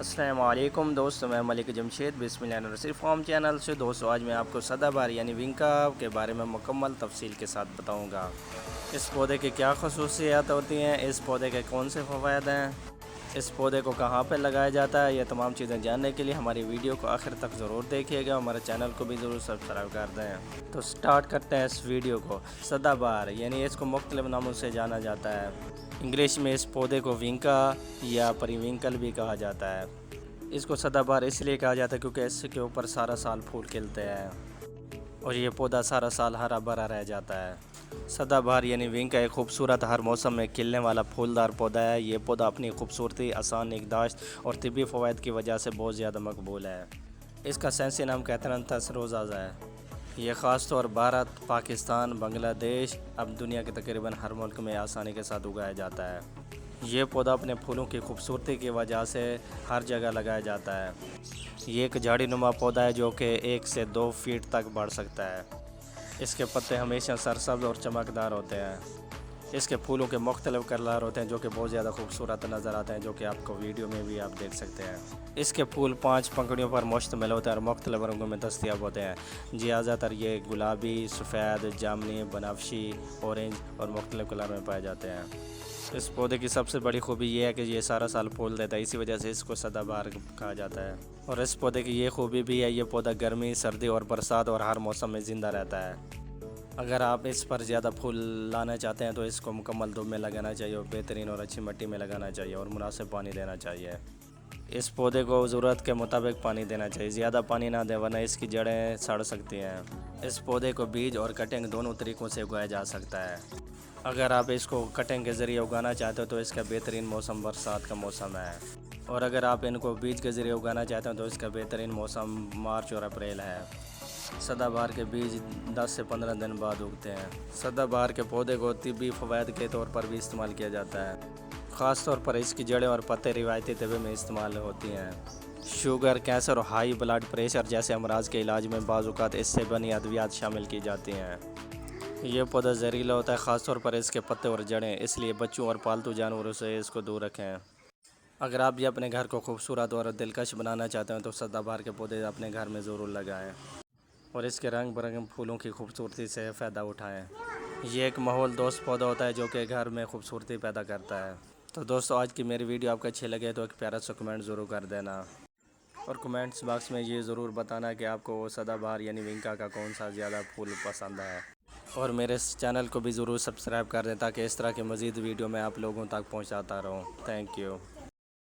السلام علیکم دوستوں، میں ملک جمشید بسم اللہ الرحمن الرحیم فارم چینل سے دوستوں آج میں آپ کو سدا بہار یعنی ونکا کے بارے میں مکمل تفصیل کے ساتھ بتاؤں گا۔ اس پودے کی کیا خصوصیات ہوتی ہیں، اس پودے کے کون سے فوائد ہیں، اس پودے کو کہاں پہ لگایا جاتا ہے، یہ تمام چیزیں جاننے کے لیے ہماری ویڈیو کو آخر تک ضرور دیکھیے گا، ہمارے چینل کو بھی ضرور سبسکرائب کر دیں۔ تو سٹارٹ کرتے ہیں اس ویڈیو کو۔ سدا بہار یعنی اس کو مختلف ناموں سے جانا جاتا ہے۔ انگلش میں اس پودے کو ونکا یا پریونکل بھی کہا جاتا ہے۔ اس کو سدا بہار اس لیے کہا جاتا ہے کیونکہ اس کے اوپر سارا سال پھول کھلتے ہیں اور یہ پودا سارا سال ہرا بھرا رہ جاتا ہے۔ سدا بہار یعنی ونکا ایک خوبصورت ہر موسم میں کھلنے والا پھولدار پودا ہے۔ یہ پودا اپنی خوبصورتی، آسان نگہداشت اور طبی فوائد کی وجہ سے بہت زیادہ مقبول ہے۔ اس کا سائنسی نام کیتھرانتھس روزاز ہے۔ یہ خاص طور بھارت، پاکستان، بنگلہ دیش، اب دنیا کے تقریباً ہر ملک میں آسانی کے ساتھ اگایا جاتا ہے۔ یہ پودا اپنے پھولوں کی خوبصورتی کی وجہ سے ہر جگہ لگایا جاتا ہے۔ یہ ایک جھاڑی نما پودا ہے جو کہ 1 سے 2 فٹ تک بڑھ سکتا ہے۔ اس کے پتے ہمیشہ سرسبز اور چمکدار ہوتے ہیں۔ اس کے پھولوں کے مختلف کلر ہوتے ہیں جو کہ بہت زیادہ خوبصورت نظر آتے ہیں، جو کہ آپ کو ویڈیو میں بھی آپ دیکھ سکتے ہیں۔ اس کے پھول 5 پنکھڑیوں پر مشتمل ہوتے ہیں اور مختلف رنگوں میں دستیاب ہوتے ہیں۔ زیادہ تر یہ گلابی، سفید، جامنی، بنفشی، اورنج اور مختلف کلر میں پائے جاتے ہیں۔ اس پودے کی سب سے بڑی خوبی یہ ہے کہ یہ سارا سال پھول دیتا ہے، اسی وجہ سے اس کو سدا بہار کہا جاتا ہے۔ اور اس پودے کی یہ خوبی بھی ہے، یہ پودا گرمی، سردی اور برسات اور ہر موسم میں زندہ رہتا ہے۔ اگر آپ اس پر زیادہ پھول لانا چاہتے ہیں تو اس کو مکمل دھوپ میں لگانا چاہیے اور بہترین اور اچھی مٹی میں لگانا چاہیے اور مناسب پانی دینا چاہیے۔ اس پودے کو ضرورت کے مطابق پانی دینا چاہیے، زیادہ پانی نہ دیں ورنہ اس کی جڑیں سڑ سکتی ہیں۔ اس پودے کو بیج اور کٹنگ دونوں طریقوں سے اگایا جا سکتا ہے۔ اگر آپ اس کو کٹنگ کے ذریعے اگانا چاہتے ہو تو اس کا بہترین موسم برسات کا موسم ہے، اور اگر آپ ان کو بیج کے ذریعے اگانا چاہتے ہیں تو اس کا بہترین موسم مارچ اور اپریل ہے۔ سدا بہار کے بیج 10 سے 15 دن بعد اگتے ہیں۔ سدا بہار کے پودے کو طبی فوائد کے طور پر بھی استعمال کیا جاتا ہے، خاص طور پر اس کی جڑیں اور پتے روایتی طبی میں استعمال ہوتی ہیں۔ شوگر، کینسر اور ہائی بلڈ پریشر جیسے امراض کے علاج میں بعض اوقات اس سے بنی ادویات شامل کی جاتی ہیں۔ یہ پودا زہریلا ہوتا ہے، خاص طور پر اس کے پتے اور جڑیں، اس لیے بچوں اور پالتو جانوروں سے اس کو دور رکھیں۔ اگر آپ بھی اپنے گھر کو خوبصورت اور دلکش بنانا چاہتے ہیں تو سدا بہار کے پودے اپنے گھر میں ضرور لگائیں اور اس کے رنگ برنگ پھولوں کی خوبصورتی سے فائدہ اٹھائیں۔ یہ ایک ماحول دوست پودا ہوتا ہے جو کہ گھر میں خوبصورتی پیدا کرتا ہے۔ تو دوستو آج کی میری ویڈیو آپ کو اچھی لگے تو ایک پیارا سا کمنٹ ضرور کر دینا، اور کمنٹس باکس میں یہ ضرور بتانا کہ آپ کو سدا بہار یعنی ونکا کا کون سا زیادہ پھول پسند ہے، اور میرے اس چینل کو بھی ضرور سبسکرائب کر دیں تاکہ اس طرح کے مزید ویڈیو میں آپ لوگوں تک پہنچاتا رہوں۔ Thank you.